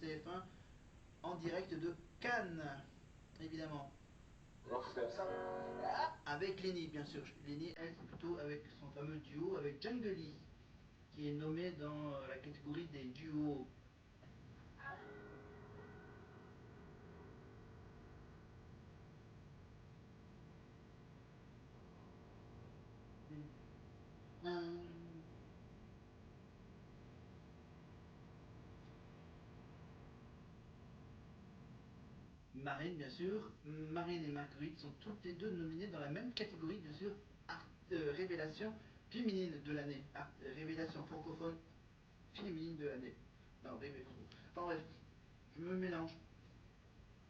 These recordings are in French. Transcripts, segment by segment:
TF1 en direct de Cannes, évidemment. Avec Lenny, bien sûr. Lenny, elle, c'est plutôt avec son fameux duo avec Jungly, qui est nommé dans la catégorie des duos. Marine, bien sûr. Marine et Marguerite sont toutes les deux nominées dans la même catégorie, bien sûr, art, révélation féminine de l'année. Révélation francophone féminine de l'année. Non, révélation. Enfin bref, je me mélange.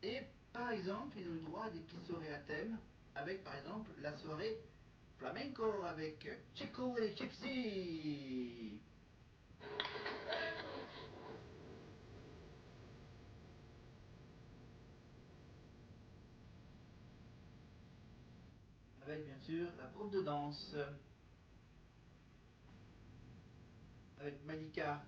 Et par exemple, ils ont le droit à des petites soirées à thème, avec par exemple la soirée flamenco avec Chico et Gypsy. Avec bien sûr la prof de danse, avec Malika.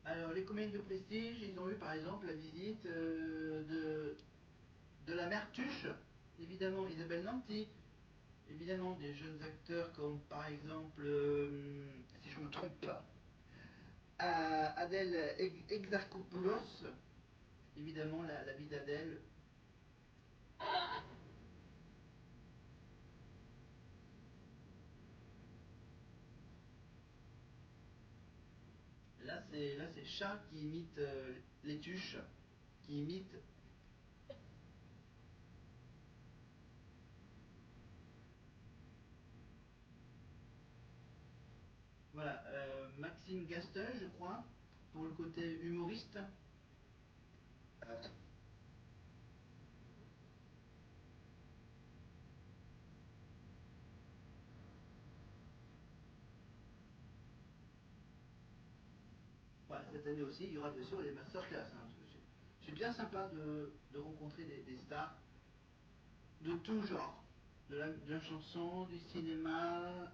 Alors les comédies de prestige, ils ont eu par exemple la visite de la mère Tuche, évidemment Isabelle Nanty, évidemment des jeunes acteurs comme par exemple, si je ne me trompe pas, Adèle Exarchopoulos, évidemment la vie d'Adèle. Là c'est Charles qui imite les Tuches, qui imite. Voilà, Maxime Gaston, je crois, pour le côté humoriste. Voilà, cette année aussi, il y aura bien sûr les masterclass. Hein, c'est bien sympa de rencontrer des stars de tout genre, de la chanson, du cinéma,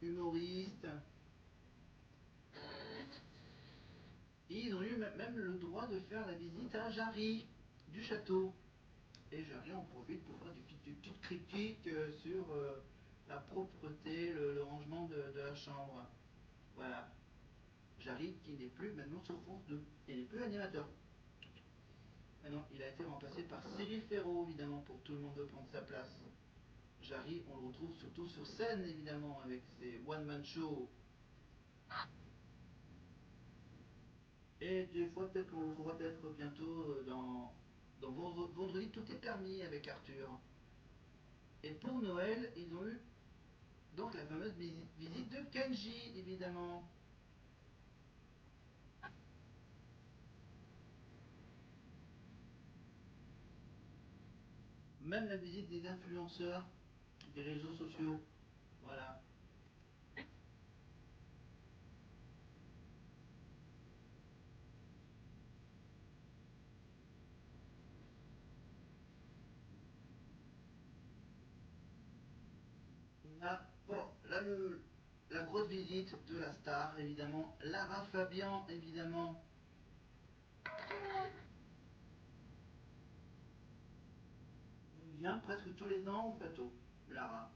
humoriste. Et ils ont eu même le droit de faire la visite à Jarry, du château. Et Jarry en profite pour faire des petites critiques sur la propreté, le rangement de la chambre. Voilà. Jarry qui n'est plus maintenant sur France 2. Il n'est plus animateur. Maintenant, il a été remplacé par Cyril Ferraud, évidemment, pour tout le monde de prendre sa place. Jarry, on le retrouve surtout sur scène, évidemment, avec ses one-man shows. Et des fois, peut-être qu'on le revoit peut-être bientôt dans Vendredi, tout est permis avec Arthur. Et pour Noël, ils ont eu donc la fameuse visite de Kenji, évidemment. Même la visite des influenceurs, des réseaux sociaux. Voilà. Là, bon, là, la grosse visite de la star, évidemment. Lara Fabian, évidemment. Elle vient presque tous les ans au plateau, Lara.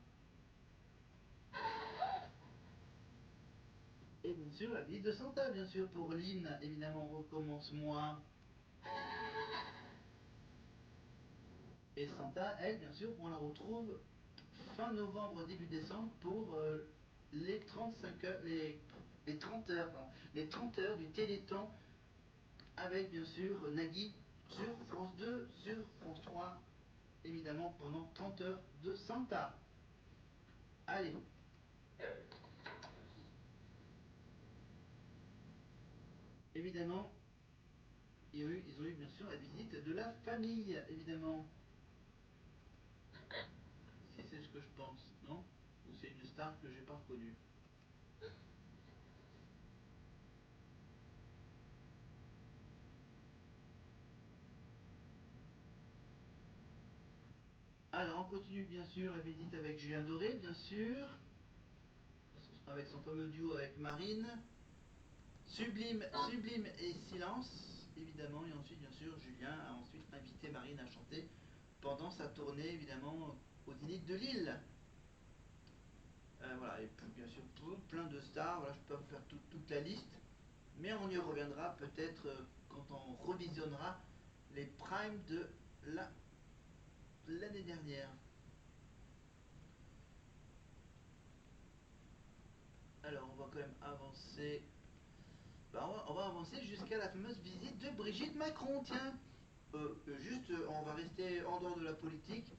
Et bien sûr, la visite de Santa, bien sûr, pour Lynn, évidemment, recommence-moi. Et Santa, elle, bien sûr, on la retrouve fin novembre, début décembre pour les 35 heures, les 30 heures, pardon, les 30 heures du Téléthon avec, bien sûr, Nagui sur France 2, sur France 3, évidemment, pendant 30 heures de Santa. Allez. Évidemment, ils ont eu bien sûr la visite de la famille, évidemment. Si c'est ce que je pense, non? Ou c'est une star que j'ai pas reconnue? Alors on continue bien sûr la visite avec Julien Doré, bien sûr. avec son fameux duo avec Marine. Sublime, Sublime et Silence, évidemment. Et ensuite, bien sûr, Julien a ensuite invité Marine à chanter pendant sa tournée, évidemment, au Zénith de Lille. Voilà, et puis bien sûr plein de stars. Voilà, je peux pas vous faire toute la liste, mais on y reviendra peut-être quand on revisionnera les primes de l'année dernière. Alors on va quand même avancer. On va avancer jusqu'à la fameuse visite de Brigitte Macron. Tiens, on va rester en dehors de la politique.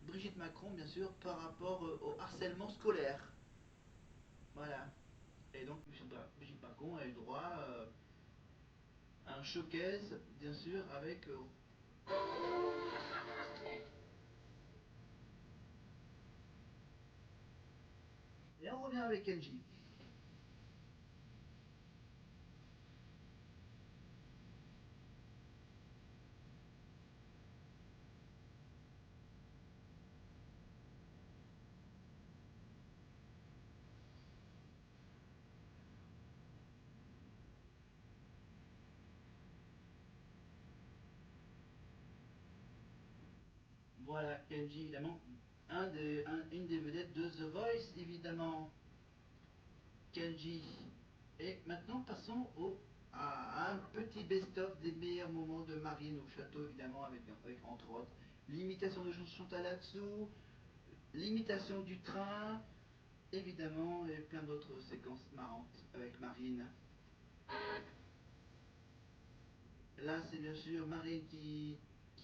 Brigitte Macron, bien sûr, par rapport au harcèlement scolaire. Voilà. Et donc, Brigitte Macron a eu droit à un showcase, bien sûr, avec. Et on revient avec Kenji. Voilà, Kenji, évidemment, une des vedettes de The Voice, évidemment. Kenji. Et maintenant, passons à un petit best-of des meilleurs moments de Marine au château, évidemment, avec entre autres l'imitation de Chantal là-dessous, l'imitation du train, évidemment, et plein d'autres séquences marrantes avec Marine. Là, c'est bien sûr Marine qui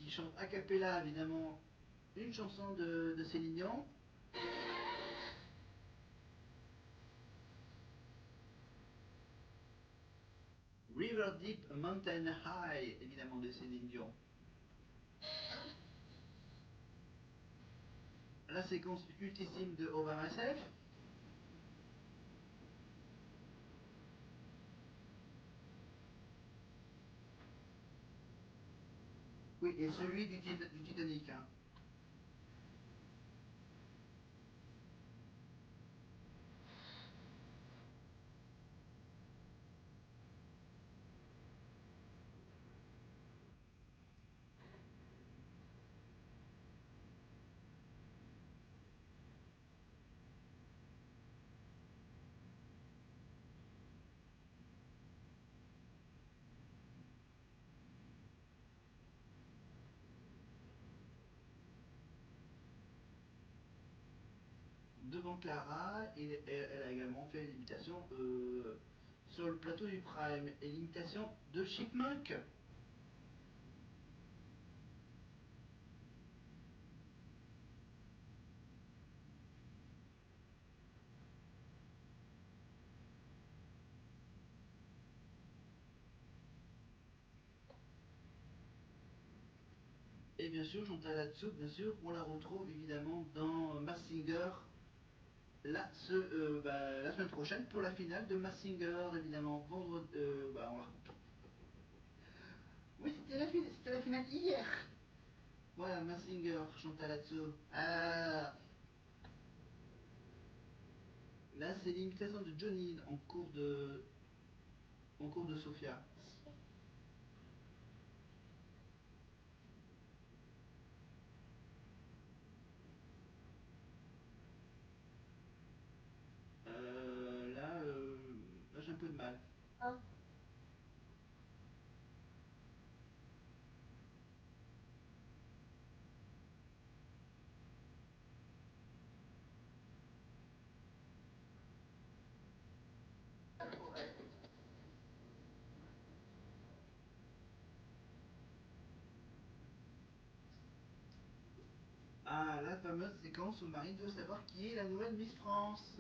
chante a cappella, évidemment, une chanson de Céline Dion. River Deep Mountain High, évidemment, de Céline Dion. La séquence cultissime de Over Myself. Oui, et celui du Titanic. Hein. Devant Clara, et elle a également fait l'imitation sur le plateau du Prime, et l'imitation de Chipmunk. Et bien sûr, Chantal là-dessous, bien sûr, on la retrouve évidemment dans Masked Singer la semaine prochaine pour la finale de Masked Singer, évidemment. Vendredi. Oui, c'était la finale hier. Voilà, Masked Singer, Chantal là-dessous. Ah. Là, c'est l'imitation de Johnny en cours de Sofia. Là j'ai un peu de mal. Ah. Ah, la fameuse séquence où Marine veut savoir qui est la nouvelle Miss France.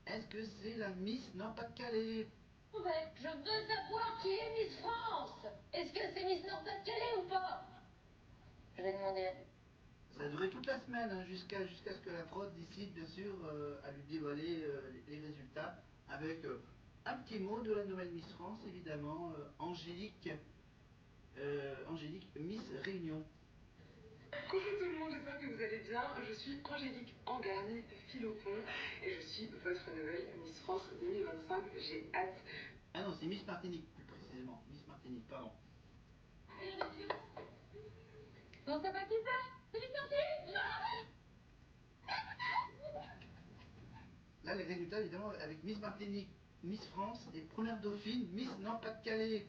Est-ce que c'est la Miss Nord-Pas-de-Calais? Ouais, je veux savoir qui est Miss France. Est-ce que c'est Miss Nord-Pas-de-Calais ou pas? Je vais demander. Ça a duré toute la semaine, hein, jusqu'à ce que la prod décide, bien sûr, à lui dévoiler les résultats, avec un petit mot de la nouvelle Miss France, évidemment, Angélique Miss Réunion. Coucou tout le monde, j'espère que vous allez bien. Je suis Angélique Angarny Philopon et je suis votre nouvelle Miss France 2025. J'ai hâte. Ah non, c'est Miss Martinique, plus précisément. Miss Martinique, pardon. On sait pas qui c'est? C'est Miss Martinique. Là, les résultats, évidemment, avec Miss Martinique, Miss France et première dauphine, Miss Nord-Pas-de-Calais.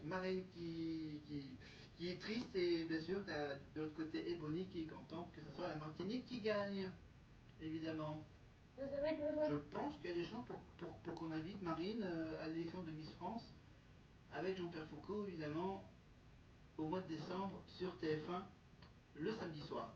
Marine qui est triste, et bien sûr, t'as de l'autre côté Ebony qui est contente que ce soit la Martinique qui gagne, évidemment. Je pense qu'il y a des gens pour qu'on invite Marine à l'élection de Miss France, avec Jean-Pierre Foucault, évidemment, au mois de décembre sur TF1, le samedi soir.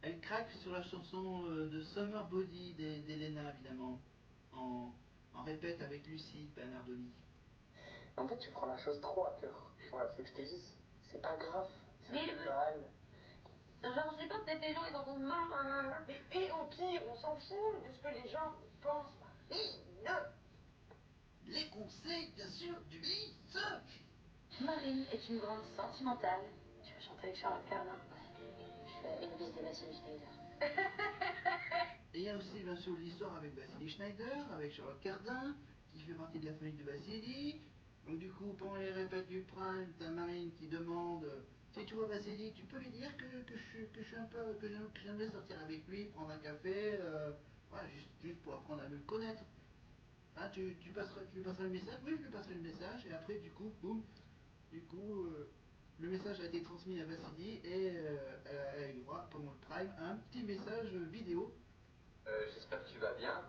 Elle craque sur la chanson de Summer Body d'Elena, évidemment, en répète avec Lucie Bernardoni. En fait, tu prends la chose trop à cœur. Voilà, c'est que je te dise, c'est pas grave, c'est normal. Genre, je sais pas, peut-être les gens ils en ont marre. Hein. Mais au pire, on s'en fout de ce que les gens pensent. Les conseils, bien sûr, du vice. Marine est une grande sentimentale. Tu vas chanter avec Charlotte Cardin. Je fais une bise de Vassili Schneider. Et il y a aussi, bien sûr, l'histoire avec Vassili Schneider, avec Charlotte Cardin, qui fait partie de la famille de Vassili. Donc du coup, pendant les répètes du Prime, t'as Marine qui demande si tu vois Vassili, tu peux lui dire que je suis un peu, que j'aimerais sortir avec lui, prendre un café, voilà, juste pour apprendre à mieux le connaître. Hein, tu passeras le message? Oui, je lui passerai le message, et après, du coup, boum, du coup, le message a été transmis à Vassili, et elle a eu droit, pendant le Prime, à un petit message vidéo. J'espère que tu vas bien.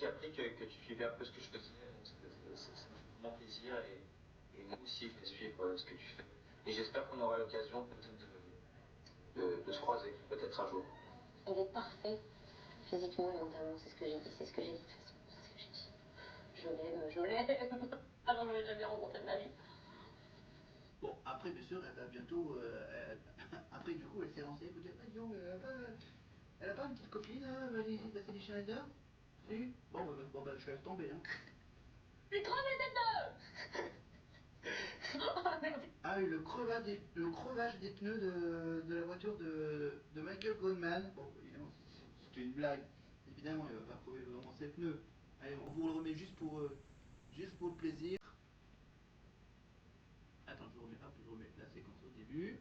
J'ai appris que tu suivais un peu ce que je faisais, donc ça me fait vraiment plaisir, et moi aussi je vais suivre ce que tu fais. Et j'espère qu'on aura l'occasion peut-être de se croiser, peut-être un jour. Il est parfait, physiquement et mentalement, c'est ce que j'ai dit, c'est ce que j'ai dit de toute façon, c'est ce que j'ai dit. Je l'aime. Alors je l'ai jamais rencontré de ma vie. Bon, après, bien sûr, elle va bientôt. Après, du coup, elle s'est renseignée pour dire ah, disons, elle a pas une petite copine, hein, Vassili Schneider? Si? Bon, bah, je laisse tomber, hein. C'est trop les têtes. Ah oui, le crevage des pneus de la voiture de Michael Goldman. Bon, évidemment, c'était une blague. Évidemment, il ne va pas crever vraiment ses pneus. Allez, on vous le remet juste pour le plaisir. Attends, je vous remets la séquence au début.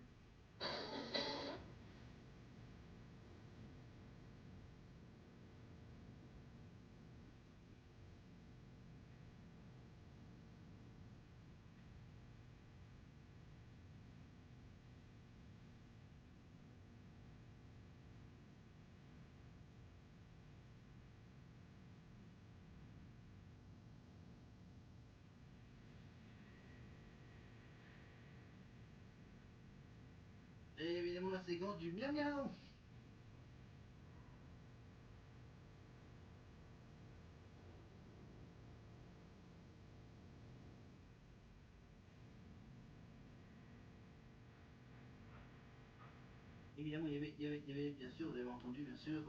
Et évidemment, la séquence du miam miam. Évidemment, il y avait bien sûr, vous avez entendu, bien sûr,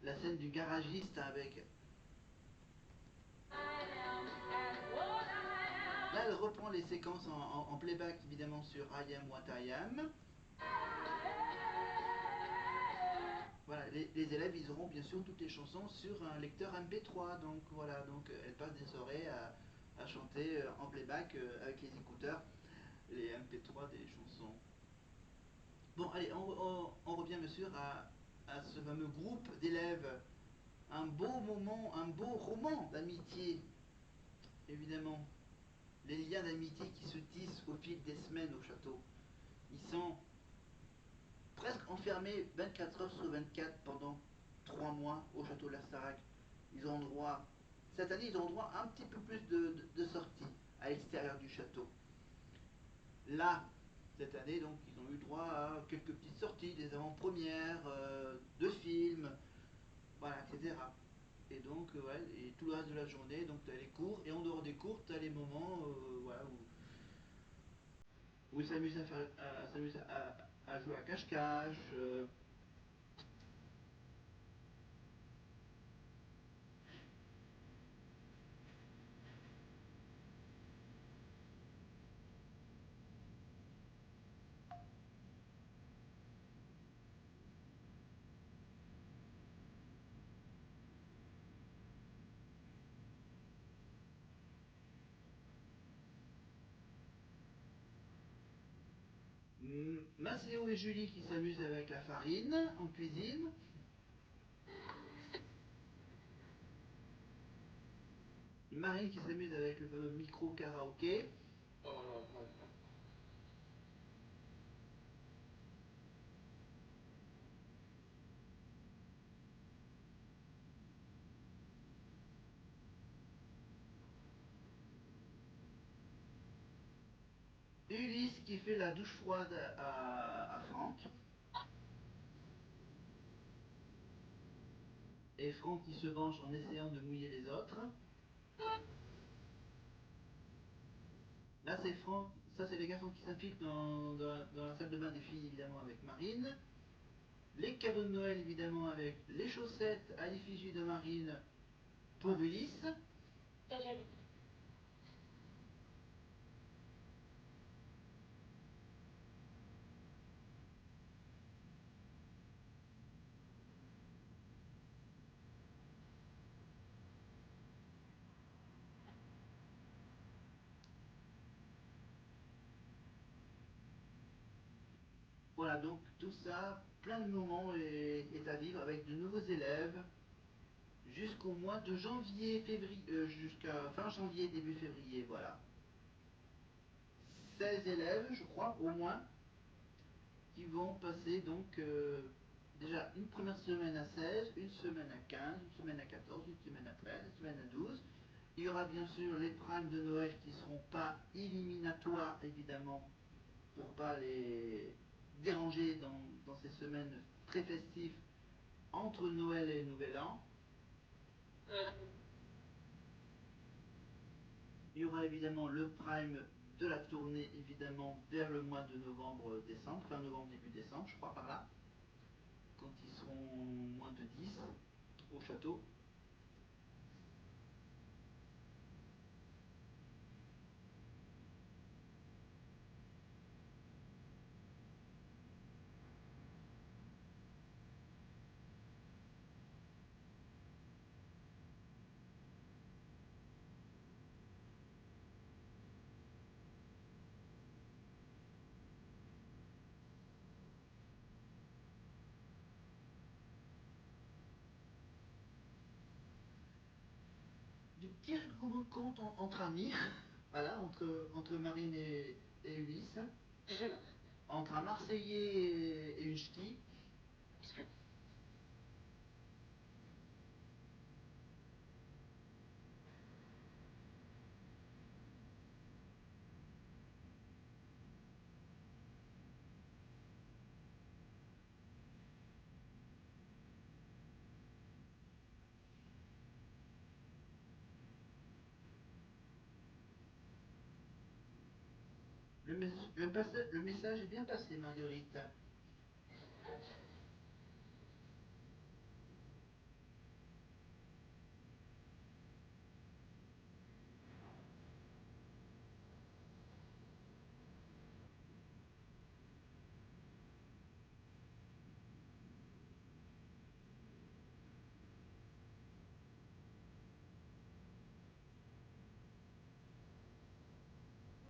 la scène du garagiste avec. Là, elle reprend les séquences en playback, évidemment, sur I Am What I Am. Voilà, les élèves, ils auront bien sûr toutes les chansons sur un lecteur MP3. Donc voilà, donc elles passent des soirées à chanter en playback avec les écouteurs, les MP3 des chansons. Bon, allez, on revient bien sûr à ce fameux groupe d'élèves. Un beau moment, un beau roman d'amitié, évidemment. Les liens d'amitié qui se tissent au fil des semaines au château. Ils sont presque enfermés 24 heures sur 24 pendant 3 mois au château de la Starac. Ils ont droit, cette année, ils ont droit à un petit peu plus de sorties à l'extérieur du château. Là, cette année, donc, ils ont eu droit à quelques petites sorties, des avant-premières, de films, voilà, etc. Et donc, ouais, et tout le reste de la journée, donc tu as les cours, et en dehors des cours, tu as les moments voilà, où ils s'amusent à jouer à cache-cache. Macéo et Julie qui s'amusent avec la farine en cuisine. Marine qui s'amuse avec le fameux micro karaoké. Ulysse qui fait la douche froide à Franck. Et Franck qui se venge en essayant de mouiller les autres. Là c'est Franck, ça c'est les garçons qui s'infiltrent dans la salle de bain des filles évidemment avec Marine. Les cadeaux de Noël évidemment avec les chaussettes à l'effigie de Marine pour Ulysse. Voilà, donc tout ça, plein de moments est à vivre avec de nouveaux élèves jusqu'au mois de janvier, février, jusqu'à fin janvier, début février, voilà. 16 élèves, je crois, au moins, qui vont passer donc déjà une première semaine à 16, une semaine à 15, une semaine à 14, une semaine à 13, une semaine à 12. Il y aura bien sûr les primes de Noël qui ne seront pas éliminatoires, évidemment, pour pas les déranger dans ces semaines très festives entre Noël et Nouvel An. Il y aura évidemment le prime de la tournée, évidemment, vers le mois de novembre-décembre, fin novembre, début décembre, je crois par là, quand ils seront moins de 10 au château. Du petit compte entre amis, voilà, entre Marine et Ulysse, entre un Marseillais et une ch'ti. Le message est bien passé, Marguerite.